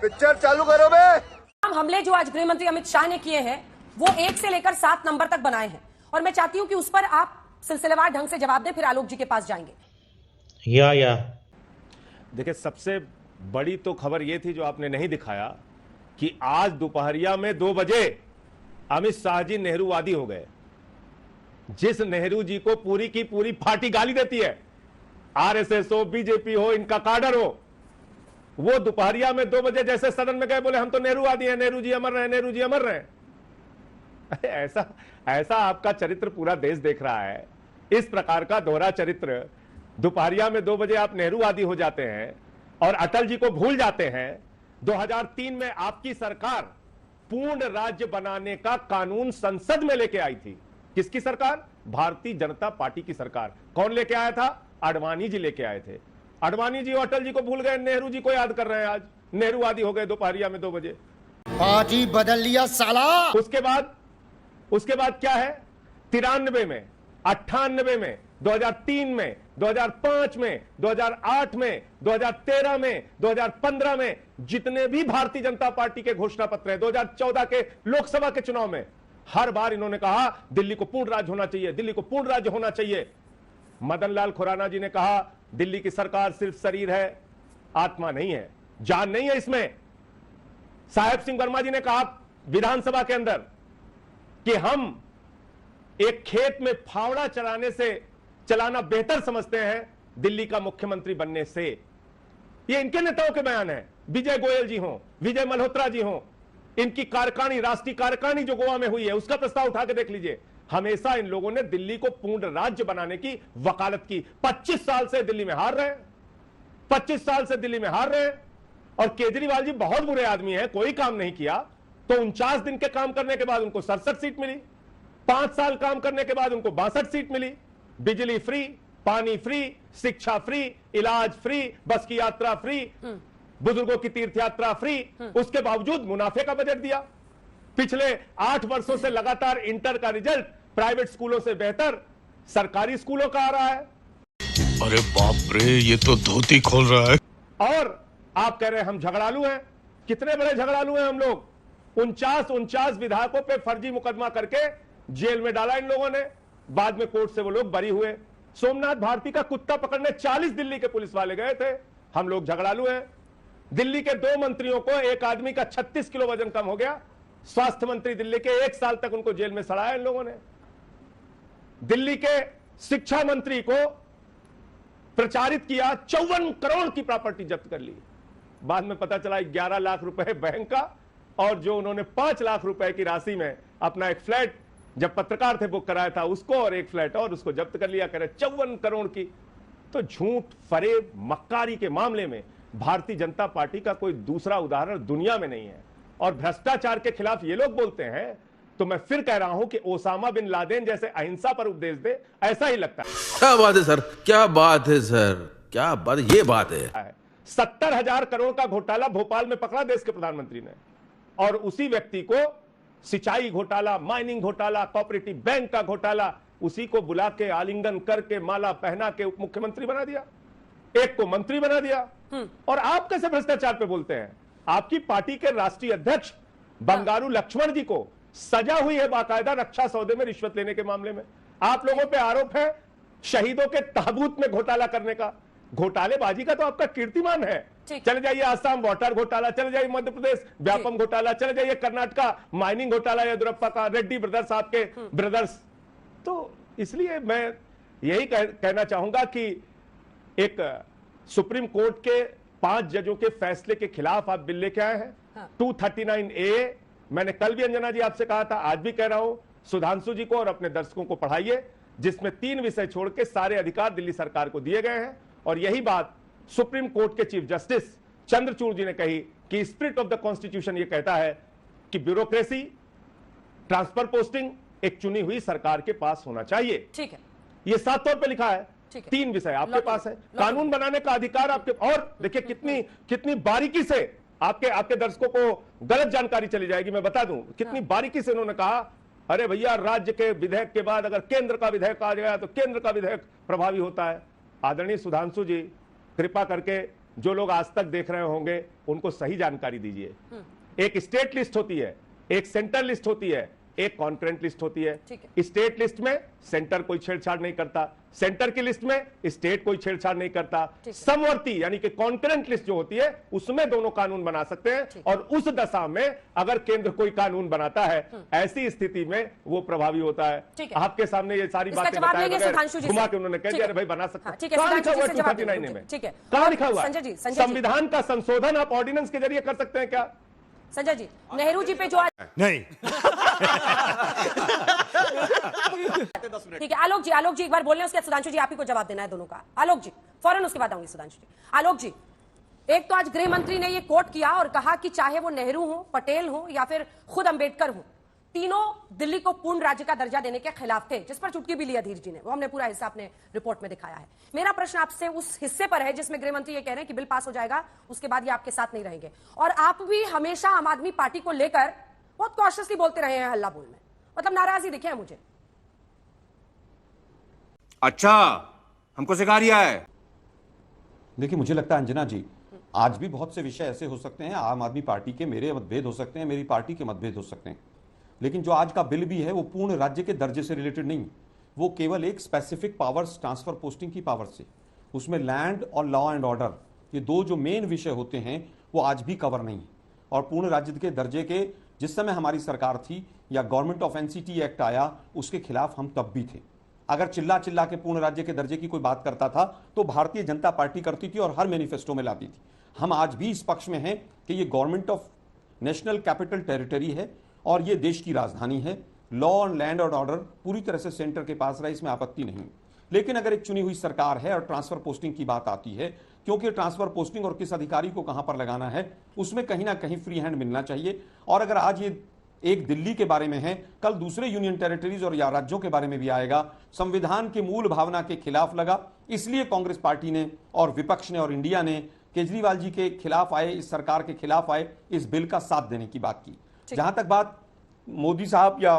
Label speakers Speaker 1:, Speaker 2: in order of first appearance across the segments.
Speaker 1: Picture चालू करो बे।
Speaker 2: हमले जो आज गृह मंत्री अमित शाह ने किए हैं वो 1 से लेकर 7 नंबर तक बनाए हैं और मैं चाहती हूं कि उस पर आप सिलसिलेवार ढंग से जवाब दें, फिर आलोक जी के पास जाएंगे।
Speaker 3: या
Speaker 4: देखिए, सबसे बड़ी तो खबर यह थी जो आपने नहीं दिखाया कि आज दोपहरिया में 2 बजे अमित शाह जी नेहरूवादी हो गए। जिस नेहरू जी को पूरी की पूरी पार्टी गाली देती है, आरएसएस हो, बीजेपी हो, इनका काडर हो, वो दोपहरिया में 2 बजे जैसे सदन में गए, बोले हम तो नेहरूवादी हैं, नेहरू जी अमर रहे, नेहरू जी अमर रहे। ऐसा आपका चरित्र पूरा देश देख रहा है। इस प्रकार का दोहरा चरित्र, दोपहरिया में 2 बजे आप नेहरूवादी हो जाते हैं और अटल जी को भूल जाते हैं। 2003 में आपकी सरकार पूर्ण राज्य बनाने का कानून संसद में लेके आई थी। किसकी सरकार? भारतीय जनता पार्टी की सरकार। कौन लेके आया था? आडवाणी जी लेके आए थे। आडवाणी जी और अटल जी को भूल गए, नेहरू जी को याद कर रहे हैं। आज नेहरूवादी हो गए दोपहरिया में 2 बजे।
Speaker 1: पार्टी बदल लिया साला।
Speaker 4: उसके बाद क्या है? 93 में, 98 में, 2003 में, 2005 में, 2008 में, 2013 में, 2015 में जितने भी भारतीय जनता पार्टी के घोषणा पत्र हैं, 2014 के लोकसभा के चुनाव में हर बार इन्होंने कहा दिल्ली को पूर्ण राज्य होना चाहिए, दिल्ली को पूर्ण राज्य होना चाहिए। मदन लाल खुराना जी ने कहा दिल्ली की सरकार सिर्फ शरीर है, आत्मा नहीं है, जान नहीं है इसमें। साहेब सिंह वर्मा जी ने कहा विधानसभा के अंदर कि हम एक खेत में फावड़ा चलाना बेहतर समझते हैं दिल्ली का मुख्यमंत्री बनने से। ये इनके नेताओं के बयान है। विजय गोयल जी हों, विजय मल्होत्रा जी हों, इनकी कार्यकारिणी, राष्ट्रीय कार्यकारिणी जो गोवा में हुई है, उसका प्रस्ताव उठा के देख लीजिए। हमेशा इन लोगों ने दिल्ली को पूर्ण राज्य बनाने की वकालत की। 25 साल से दिल्ली में हार रहे हैं, 25 साल से दिल्ली में हार रहे हैं। और केजरीवाल जी बहुत बुरे आदमी हैं, कोई काम नहीं किया तो 49 दिन के काम करने के बाद उनको 67 सीट मिली। 5 साल काम करने के बाद उनको 62 सीट मिली। बिजली फ्री, पानी फ्री, शिक्षा फ्री, इलाज फ्री, बस की यात्रा फ्री, बुजुर्गों की तीर्थ यात्रा फ्री। उसके बावजूद मुनाफे का बजट दिया। पिछले 8 वर्षों से लगातार इंटर का रिजल्ट प्राइवेट स्कूलों से बेहतर सरकारी स्कूलों का आ रहा है।
Speaker 5: अरे बाप रे, ये तो धोती खोल रहा है।
Speaker 4: और आप कह रहे हैं हम झगड़ालू हैं। कितने बड़े झगड़ालू हैं हम लोग? 49 विधायकों पे फर्जी मुकदमा करके जेल में डाला इन लोगों ने। बाद में कोर्ट से वो लोग बरी हुए। सोमनाथ भारती का कुत्ता पकड़ने 40 दिल्ली के पुलिस वाले गए थे। हम लोग झगड़ालू हैं। दिल्ली के 2 मंत्रियों को, एक आदमी का 36 किलो वजन कम हो गया। स्वास्थ्य मंत्री दिल्ली के 1 साल तक उनको जेल में सड़ाया इन लोगों ने। दिल्ली के शिक्षा मंत्री को प्रचारित किया, 54 करोड़ की प्रॉपर्टी जब्त कर ली। बाद में पता चला 11 लाख रुपए बैंक का, और जो उन्होंने 5 लाख रुपए की राशि में अपना एक फ्लैट जब पत्रकार थे बुक कराया था उसको, और एक फ्लैट और उसको जब्त कर लिया। कह रहे 54 करोड़ की। तो झूठ, फरेब, मक्कारी के मामले में भारतीय जनता पार्टी का कोई दूसरा उदाहरण दुनिया में नहीं है। और भ्रष्टाचार के खिलाफ ये लोग बोलते हैं तो मैं फिर कह रहा हूं कि ओसामा बिन लादेन जैसे अहिंसा पर उपदेश दे, ऐसा ही लगता है।
Speaker 6: क्या बात है सर, क्या बात है सर, क्या बात, ये बात है।
Speaker 4: 70,000 करोड़ का घोटाला भोपाल में पकड़ा देश के प्रधानमंत्री ने, और उसी व्यक्ति को सिंचाई घोटाला, माइनिंग घोटाला, कोऑपरेटिव बैंक का घोटाला, उसी को बुला के आलिंगन करके माला पहना के उप मुख्यमंत्री बना दिया, एक को मंत्री बना दिया। और आप कैसे भ्रष्टाचार पे बोलते हैं? आपकी पार्टी के राष्ट्रीय अध्यक्ष बंगारू लक्ष्मण जी को सजा हुई है बाकायदा रक्षा सौदे में रिश्वत लेने के मामले में। आप लोगों पे आरोप है शहीदों के ताबूत में घोटाला करने का। घोटालेबाजी का तो आपका कीर्तिमान है। चले जाइए आसाम वाटर घोटाला, चले जाइए मध्य प्रदेश व्यापम घोटाला, चले जाइए कर्नाटका माइनिंग घोटाला, येदुरप्पा का, रेड्डी ब्रदर्स, आपके ब्रदर्स। तो इसलिए मैं यही कहना चाहूंगा कि एक सुप्रीम कोर्ट के 5 जजों के फैसले के खिलाफ आप बिल लेके आए हैं। 239A, मैंने कल भी अंजना जी आपसे कहा था, आज भी कह रहा हूं, सुधांशु जी को और अपने दर्शकों को पढ़ाइए, जिसमें 3 विषय छोड़ के सारे अधिकार दिल्ली सरकार को दिए गए हैं। और यही बात सुप्रीम कोर्ट के चीफ जस्टिस चंद्रचूड़ जी ने कही कि स्पिरिट ऑफ द कॉन्स्टिट्यूशन ये कहता है कि ब्यूरोक्रेसी, ट्रांसफर पोस्टिंग एक चुनी हुई सरकार के पास होना चाहिए।
Speaker 2: ठीक है,
Speaker 4: ये साफ तौर पे लिखा है। 3 विषय आपके पास है, कानून बनाने का अधिकार आपके। और देखिए कितनी बारीकी से आपके दर्शकों को गलत जानकारी चली जाएगी, मैं बता दूं कितनी बारीकी से उन्होंने कहा, अरे भैया राज्य के विधेयक के बाद अगर केंद्र का विधेयक आ गया तो केंद्र का विधेयक प्रभावी होता है। आदरणीय सुधांशु जी, कृपा करके जो लोग आज तक देख रहे होंगे उनको सही जानकारी दीजिए। एक स्टेट लिस्ट होती है, एक सेंटर लिस्ट होती है, एक कॉन्करेंट लिस्ट होती है। स्टेट लिस्ट में सेंटर कोई छेड़छाड़ नहीं करता, सेंटर की लिस्ट में स्टेट कोई छेड़छाड़ नहीं करता। समवर्ती यानी कि कॉन्करेंट लिस्ट जो होती है उसमें दोनों कानून बना सकते हैं, और उस दशा में अगर केंद्र कोई कानून बनाता है ऐसी स्थिति में वो प्रभावी होता है। आपके सामने ये सारी बातें बताए घुमा के उन्होंने कह दिया अरे भाई बना सकते हैं। कहां लिखा हुआ 239 में? कहां लिखा हुआ? संविधान का संशोधन आप ऑर्डिनेंस के जरिए कर सकते हैं क्या?
Speaker 2: संजय जी, नेहरू जी पे जो आज
Speaker 1: नहीं।
Speaker 2: ठीक है, आलोक जी एक बार बोल रहे हैं, उसके बाद सुधांशु जी आप ही को जवाब देना है दोनों का। आलोक जी फौरन, उसके बाद आऊंगी सुधांशु जी। आलोक जी, एक तो आज गृह मंत्री ने ये कोट किया और कहा कि चाहे वो नेहरू हो, पटेल हो या फिर खुद अंबेडकर हो, तीनों दिल्ली को पूर्ण राज्य का दर्जा देने के खिलाफ थे, जिस पर चुटकी भी ली अधीर जी ने। वो हमने पूरा हिस्सा अपने रिपोर्ट में दिखाया है। मेरा प्रश्न आपसे उस हिस्से पर है जिसमें गृह मंत्री ये कह रहे हैं कि बिल पास हो जाएगा, उसके बाद ये आपके साथ नहीं रहेंगे। और आप भी हमेशा आम आदमी पार्टी को लेकर बहुत कॉशियसली बोलते रहे हैं हल्ला बोल में, मतलब नाराजगी दिखे है मुझे।
Speaker 3: अच्छा, हमको सिखा रिया है।
Speaker 7: देखिए, मुझे लगता है अंजना जी, आज भी बहुत से विषय ऐसे हो सकते हैं, आम आदमी पार्टी के मेरे मतभेद हो सकते हैं, मेरी पार्टी के मतभेद हो सकते हैं, लेकिन जो आज का बिल भी है वो पूर्ण राज्य के दर्जे से रिलेटेड नहीं, वो केवल एक स्पेसिफिक पावर्स ट्रांसफर पोस्टिंग की पावर से, उसमें लैंड और लॉ एंड ऑर्डर, ये दो जो मेन विषय होते हैं वो आज भी कवर नहीं है। और पूर्ण राज्य के दर्जे के जिस समय हमारी सरकार थी या गवर्नमेंट ऑफ एनसीटी एक्ट आया, उसके खिलाफ हम तब भी थे। अगर चिल्ला चिल्ला के पूर्ण राज्य के दर्जे की कोई बात करता था तो भारतीय जनता पार्टी करती थी और हर मैनिफेस्टो में लाती थी। हम आज भी इस पक्ष में हैं कि ये government of national capital territory है और ये देश की राजधानी है। लॉ एंड लैंड और ऑर्डर पूरी तरह से सेंटर के पास रहे, इसमें आपत्ति नहीं। लेकिन अगर एक चुनी हुई सरकार है और ट्रांसफर पोस्टिंग की बात आती है, क्योंकि ट्रांसफर पोस्टिंग और किस अधिकारी को कहां पर लगाना है उसमें कहीं ना कहीं फ्री हैंड मिलना चाहिए। और अगर आज ये एक दिल्ली के बारे में है, कल दूसरे यूनियन टेरिटरीज और या राज्यों के बारे में भी आएगा। संविधान की मूल भावना के खिलाफ लगा, इसलिए कांग्रेस पार्टी ने और विपक्ष ने और इंडिया ने केजरीवाल जी के खिलाफ आए, इस सरकार के खिलाफ आए, इस बिल का साथ देने की बात की। जहां तक बात मोदी साहब या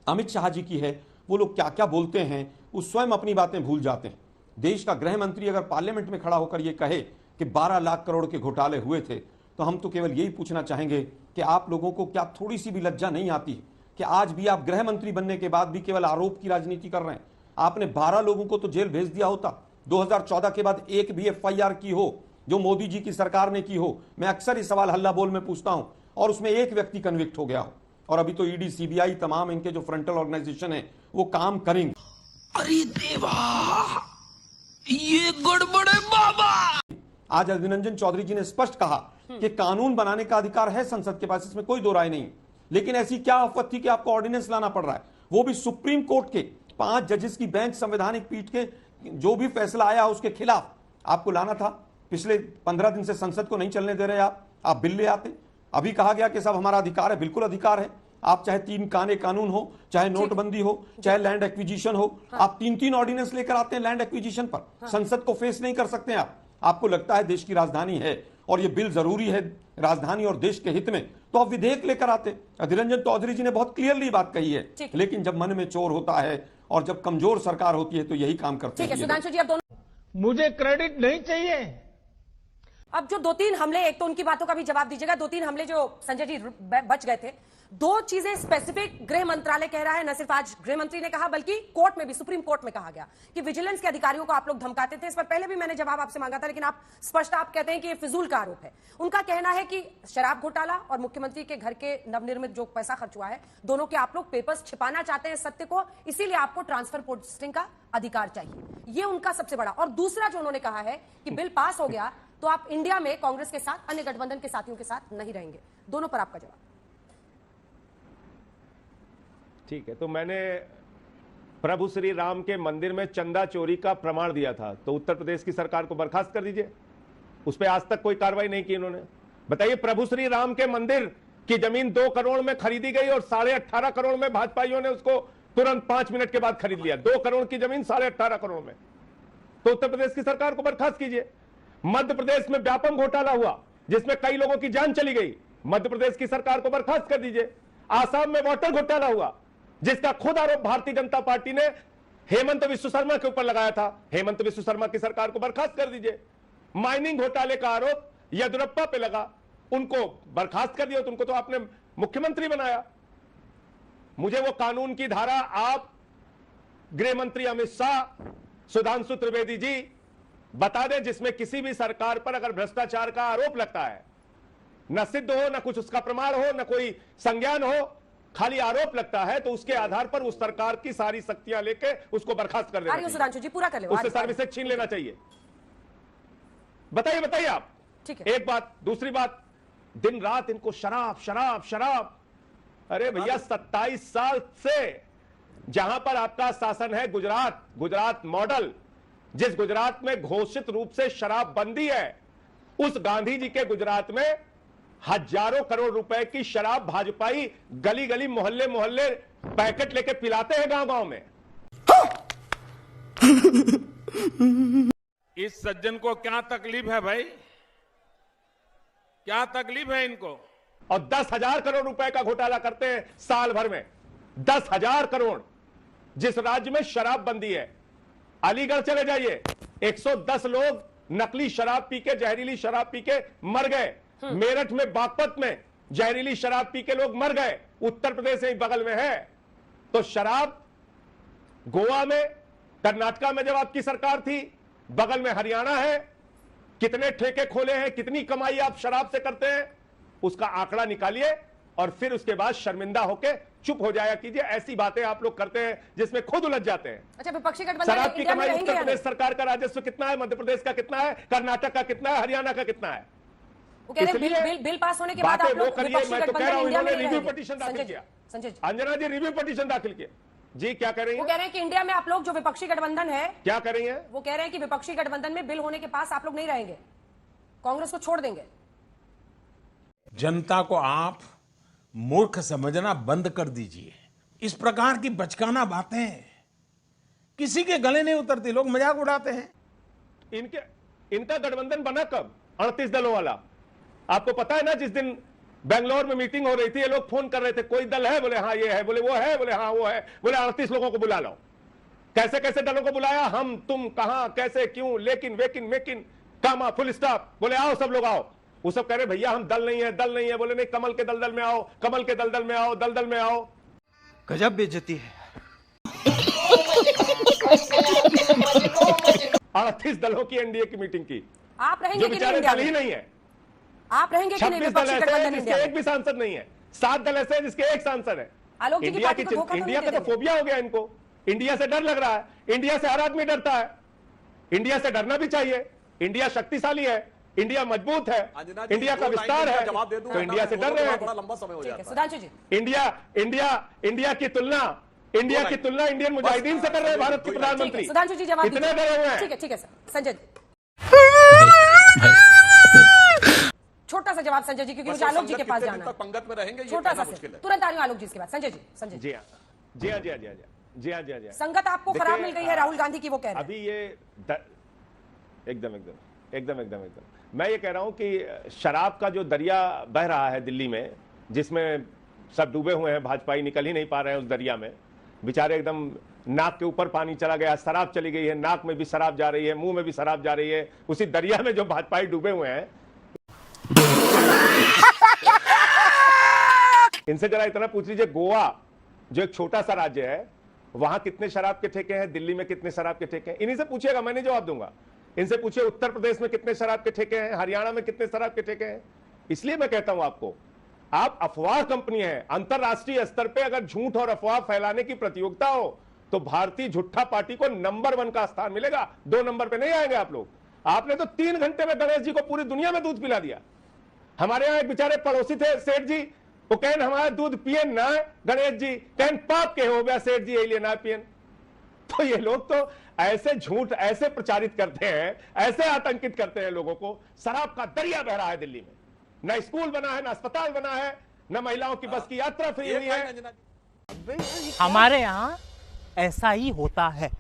Speaker 7: अमित शाह जी की है, वो लोग क्या क्या बोलते हैं वो स्वयं अपनी बातें भूल जाते हैं। देश का गृह मंत्री अगर पार्लियामेंट में खड़ा होकर ये कहे कि 12 लाख करोड़ के घोटाले हुए थे, तो हम तो केवल यही पूछना चाहेंगे कि आप लोगों को क्या थोड़ी सी भी लज्जा नहीं आती कि आज भी आप गृह मंत्री बनने के बाद भी केवल आरोप की राजनीति कर रहे हैं। आपने 12 लोगों को तो जेल भेज दिया होता। 2014 के बाद एक भी FIR की हो जो मोदी जी की सरकार ने की हो। मैं अक्सर इस सवाल हल्ला बोल में पूछता हूं और उसमें एक व्यक्ति कन्विक्ट हो गया हो। और अभी तो ईडी, CBI, तमाम इनके जो फ्रंटल ऑर्गेनाइजेशन है वो काम करेंगे।
Speaker 5: अरे देवा, ये गड़बड़ है बाबा।
Speaker 7: आज अधीर रंजन चौधरी जी ने स्पष्ट कहा कि कानून बनाने का अधिकार है संसद के पास, इसमें कोई दो राय नहीं। लेकिन ऐसी क्या आफत थी कि आपको ऑर्डिनेंस लाना पड़ रहा है, वो भी सुप्रीम कोर्ट के 5 जजेस की बेंच, संवैधानिक पीठ के जो भी फैसला आया उसके खिलाफ आपको लाना था। पिछले 15 दिन से संसद को नहीं चलने दे रहे आप बिल ले आते। अभी कहा गया कि सब हमारा अधिकार है, बिल्कुल अधिकार है। आप चाहे 3 काने कानून हो, चाहे नोटबंदी हो, चाहे लैंड एक्विजिशन हो, आप 3-3 ऑर्डिनेंस लेकर आते हैं लैंड एक्विजिशन पर। संसद को फेस नहीं कर सकते आप। आपको लगता है देश की राजधानी है और ये बिल जरूरी है राजधानी और देश के हित में, तो आप विधेयक लेकर आते। अधीर रंजन चौधरी जी ने बहुत क्लियरली बात कही है, लेकिन जब मन में चोर होता है और जब कमजोर सरकार होती है तो यही काम करते हैं।
Speaker 2: सुधांशु जी, अब दोनों
Speaker 4: मुझे क्रेडिट नहीं चाहिए।
Speaker 2: अब जो 2-3 हमले, एक तो उनकी बातों का भी जवाब दीजिएगा, 2-3 हमले जो संजय जी बच गए थे, 2 चीजें स्पेसिफिक गृह मंत्रालय कह रहा है। न सिर्फ आज गृह मंत्री ने कहा बल्कि कोर्ट में भी, सुप्रीम कोर्ट में कहा गया कि विजिलेंस के अधिकारियों को आप लोग धमकाते थे। इस पर पहले भी मैंने जवाब आपसे मांगा था, लेकिन आप स्पष्ट आप कहते हैं कि ये फिजूल का आरोप है। उनका कहना है कि शराब घोटाला और मुख्यमंत्री के घर के नवनिर्मित जो पैसा खर्च हुआ है, दोनों के आप लोग पेपर्स छिपाना चाहते हैं सत्य को, इसीलिए आपको ट्रांसफर पोस्टिंग का अधिकार चाहिए। ये उनका सबसे बड़ा। और दूसरा जो उन्होंने कहा है कि बिल पास हो गया तो आप इंडिया में कांग्रेस के साथ, अन्य गठबंधन के साथियों के साथ नहीं रहेंगे। दोनों पर आपका जवाब।
Speaker 4: ठीक है, तो मैंने प्रभु श्री राम के मंदिर में चंदा चोरी का प्रमाण दिया था, तो उत्तर प्रदेश की सरकार को बर्खास्त कर दीजिए। उस पर आज तक कोई कार्रवाई नहीं की इन्होंने। बताइए, प्रभु श्री राम के मंदिर की जमीन 2 करोड़ में खरीदी गई और 18.5 करोड़ में भाजपाइयों ने उसको तुरंत 5 मिनट के बाद खरीद लिया। 2 करोड़ की जमीन 18.5 करोड़ में, तो उत्तर प्रदेश की सरकार को बर्खास्त कीजिए। मध्य प्रदेश में व्यापक घोटाला हुआ जिसमें कई लोगों की जान चली गई, मध्य प्रदेश की सरकार को बर्खास्त कर दीजिए। आसाम में वाटर घोटाला हुआ जिसका खुद आरोप भारतीय जनता पार्टी ने हेमंत विश्व शर्मा के ऊपर लगाया था, हेमंत विश्व शर्मा की सरकार को बर्खास्त कर दीजिए। माइनिंग घोटाले का आरोप येदियुरप्पा पे लगा, उनको बर्खास्त कर दिया, तो उनको तो आपने मुख्यमंत्री बनाया। मुझे वो कानून की धारा आप गृह मंत्री अमित शाह, सुधांशु त्रिवेदी जी बता दें, जिसमें किसी भी सरकार पर अगर भ्रष्टाचार का आरोप लगता है, न सिद्ध हो, न कुछ उसका प्रमाण हो, न कोई संज्ञान हो, खाली आरोप लगता है, तो उसके आधार पर उस सरकार की सारी शक्तियां लेके उसको बर्खास्त कर देना चाहिए।
Speaker 2: सुधांशु जी पूरा कर ले,
Speaker 4: उससे सर्विसेज छीन लेना चाहिए। बताइए बताइए आप।
Speaker 2: ठीक है।
Speaker 4: एक बात। दूसरी बात, दिन रात इनको शराब शराब शराब। अरे भैया 27 साल से जहां पर आपका शासन है, गुजरात, गुजरात मॉडल, जिस गुजरात में घोषित रूप से शराब बंदी है, उस गांधी जी के गुजरात में हजारों करोड़ रुपए की शराब भाजपाई गली गली मोहल्ले मोहल्ले पैकेट लेके पिलाते हैं गांव गांव में।
Speaker 5: इस सज्जन को क्या तकलीफ है भाई? क्या तकलीफ है इनको?
Speaker 4: और 10,000 करोड़ रुपए का घोटाला करते हैं साल भर में। 10,000 करोड़, जिस राज्य में शराब बंदी है। अलीगढ़ चले जाइए, 110 लोग नकली शराब पी के, जहरीली शराब पी के मर गए। मेरठ में, बागपत में जहरीली शराब पी के लोग मर गए। उत्तर प्रदेश ही बगल में है। तो शराब गोवा में, कर्नाटका में जब आपकी सरकार थी, बगल में हरियाणा है, कितने ठेके खोले हैं, कितनी कमाई आप शराब से करते हैं, उसका आंकड़ा निकालिए और फिर उसके बाद शर्मिंदा होकर चुप हो जाया कीजिए। ऐसी बातें आप लोग करते हैं जिसमें खुद उलझ जाते हैं।
Speaker 2: अच्छा, विपक्षी गठबंधन
Speaker 4: शराब की
Speaker 2: इंडिया में
Speaker 4: कमाई
Speaker 2: रहेंगे
Speaker 4: उत्तर
Speaker 2: या
Speaker 4: प्रदेश
Speaker 2: नहीं?
Speaker 4: सरकार का राजस्व कितना है, मध्य प्रदेश का कितना है, कर्नाटक का कितना है, हरियाणा का कितना है?
Speaker 2: वो कह रहे हैं
Speaker 4: इसलिए
Speaker 2: बिल पास होने के बाद आप
Speaker 4: बातें वो
Speaker 2: लोग
Speaker 4: करिए।
Speaker 2: विपक्षी
Speaker 4: मैं तो कह
Speaker 2: गठबंधन
Speaker 4: रहा हूं,
Speaker 2: इंडिया में
Speaker 4: इन्होंने
Speaker 2: नहीं
Speaker 4: रिव्यू
Speaker 2: रहेंगे।
Speaker 4: पिटीशन दाखिल किया।
Speaker 2: संजय जी,
Speaker 4: अंजना जी रिव्यू पिटीशन दाखिल किया। जी क्या कर रही
Speaker 2: वो
Speaker 4: हैं?
Speaker 2: कह रहे हैं कि इंडिया में आप लोग जो विपक्षी गठबंधन है,
Speaker 4: क्या कर रही हैं?
Speaker 2: वो कह रहे हैं कि विपक्षी गठबंधन में बिल होने के पास आप लोग नहीं रहेंगे, कांग्रेस को छोड़ देंगे।
Speaker 8: जनता को आप मूर्ख समझना बंद कर दीजिए। इस प्रकार की बचकाना बातें किसी के गले नहीं उतरती, लोग मजाक उड़ाते हैं।
Speaker 4: इनका गठबंधन बना कब? 38 दलों वाला। आपको पता है ना, जिस दिन बेंगलोर में मीटिंग हो रही थी, ये लोग फोन कर रहे थे, कोई दल है? बोले हाँ ये है, बोले वो है, बोले हाँ वो है, बोले 38 लोगों को बुला लो। कैसे कैसे दलों को बुलाया, हम तुम कहां, कैसे, क्यों, लेकिन वेकिन मेकिन कामा फुल स्टॉप, बोले आओ सब लोग आओ। वो सब कह रहे भैया हम दल नहीं है, दल नहीं है। बोले नहीं, कमल के दलदल में आओ, कमल के दलदल में आओ, दलदल में आओ।
Speaker 1: गजब बेइज्जती है।
Speaker 4: 38 दलों की एनडीए की मीटिंग की,
Speaker 2: आप रहेंगे
Speaker 4: जो
Speaker 2: कि नहीं
Speaker 4: बेचारे
Speaker 2: इंडिया
Speaker 4: दल ही
Speaker 2: में?
Speaker 4: नहीं है।
Speaker 2: आप रहेंगे कि नहीं
Speaker 4: 26 दल
Speaker 2: विपक्षी
Speaker 4: ऐसे
Speaker 2: गठबंधन
Speaker 4: हैं
Speaker 2: इंडिया
Speaker 4: जिसके
Speaker 2: में?
Speaker 4: एक भी सांसद नहीं है। 7 दल ऐसे हैं जिसके एक सांसद है।
Speaker 2: आलोक जी की पार्टी को धोखा तो
Speaker 4: इंडिया
Speaker 2: नहीं
Speaker 4: का तो
Speaker 2: देंगे?
Speaker 4: फोबिया हो गया इनको। इंडिया से डर लग रहा है। इंडिया से हर आदमी डरता है। इंडिया से डरना भी चाहिए। इंडिया शक्तिशाली है, इंडिया मजबूत है, इंडिया का विस्तार है, तो इंडिया से डर रहे हैं।
Speaker 2: ठीक है, सुधांशु जी।
Speaker 4: इंडिया की तुलना इंडियन मुजाहिदीन से कर रहे हैं भारत के प्रधानमंत्री।
Speaker 2: सुधांशु जी जवाब
Speaker 4: कितने डरे हुए हैं?
Speaker 2: ठीक है सर। संजय जी, छोटा सा जवाब संजय जी, क्योंकि मुझे आलोक जी के पास जाना है।
Speaker 9: पंगत में रहेंगे,
Speaker 2: छोटा सा तुरंत आ रही हूं आलोक जी के बाद। संजय जी, संजय
Speaker 4: जी हाँ जी हाँ जी हाँ जी हाँ जी हाँ जी हाँ जी।
Speaker 2: संगत आपको खराब मिल गई है राहुल गांधी की, वो कह रहे हैं।
Speaker 4: अभी ये एकदम मैं ये कह रहा हूं कि शराब का जो दरिया बह रहा है दिल्ली में, जिसमें सब डूबे हुए हैं, भाजपाई निकल ही नहीं पा रहे हैं उस दरिया में। बेचारे एकदम नाक के ऊपर पानी चला गया, शराब चली गई है, नाक में भी शराब जा रही है, मुंह में भी शराब जा रही है। उसी दरिया में जो भाजपाई डूबे हुए हैं, इनसे जरा इतना पूछ लीजिए, गोवा जो एक छोटा सा राज्य है, वहां कितने शराब के ठेके हैं, दिल्ली में कितने शराब के ठेके हैं? इन्हीं से पूछिएगा, मैं नहीं जवाब दूंगा। इनसे पूछिए उत्तर प्रदेश में कितने शराब के ठेके हैं, हरियाणा में कितने शराब के ठेके हैं। इसलिए मैं कहता हूं आपको, आप अफवाह कंपनी है। अंतरराष्ट्रीय स्तर पे अगर झूठ और अफवाह फैलाने की प्रतियोगिता हो तो भारतीय झूठा पार्टी को नंबर 1 का स्थान मिलेगा। 2 नंबर पे नहीं आएंगे आप लोग। आपने तो 3 घंटे में गणेश जी को पूरी दुनिया में दूध पिला दिया। हमारे यहाँ एक बेचारे पड़ोसी थे सेठ जी, वो कहन हमारा दूध पियन ना गणेश जी, कहन पाप के हो गया सेठ जी, यही ना पियन। तो ये लोग तो ऐसे झूठ ऐसे प्रचारित करते हैं, ऐसे आतंकित करते हैं लोगों को। शराब का दरिया बह रहा है दिल्ली में। न स्कूल बना है, न अस्पताल बना है, न महिलाओं की बस की यात्रा फ्री हुई है।
Speaker 10: हमारे यहाँ ऐसा ही होता है।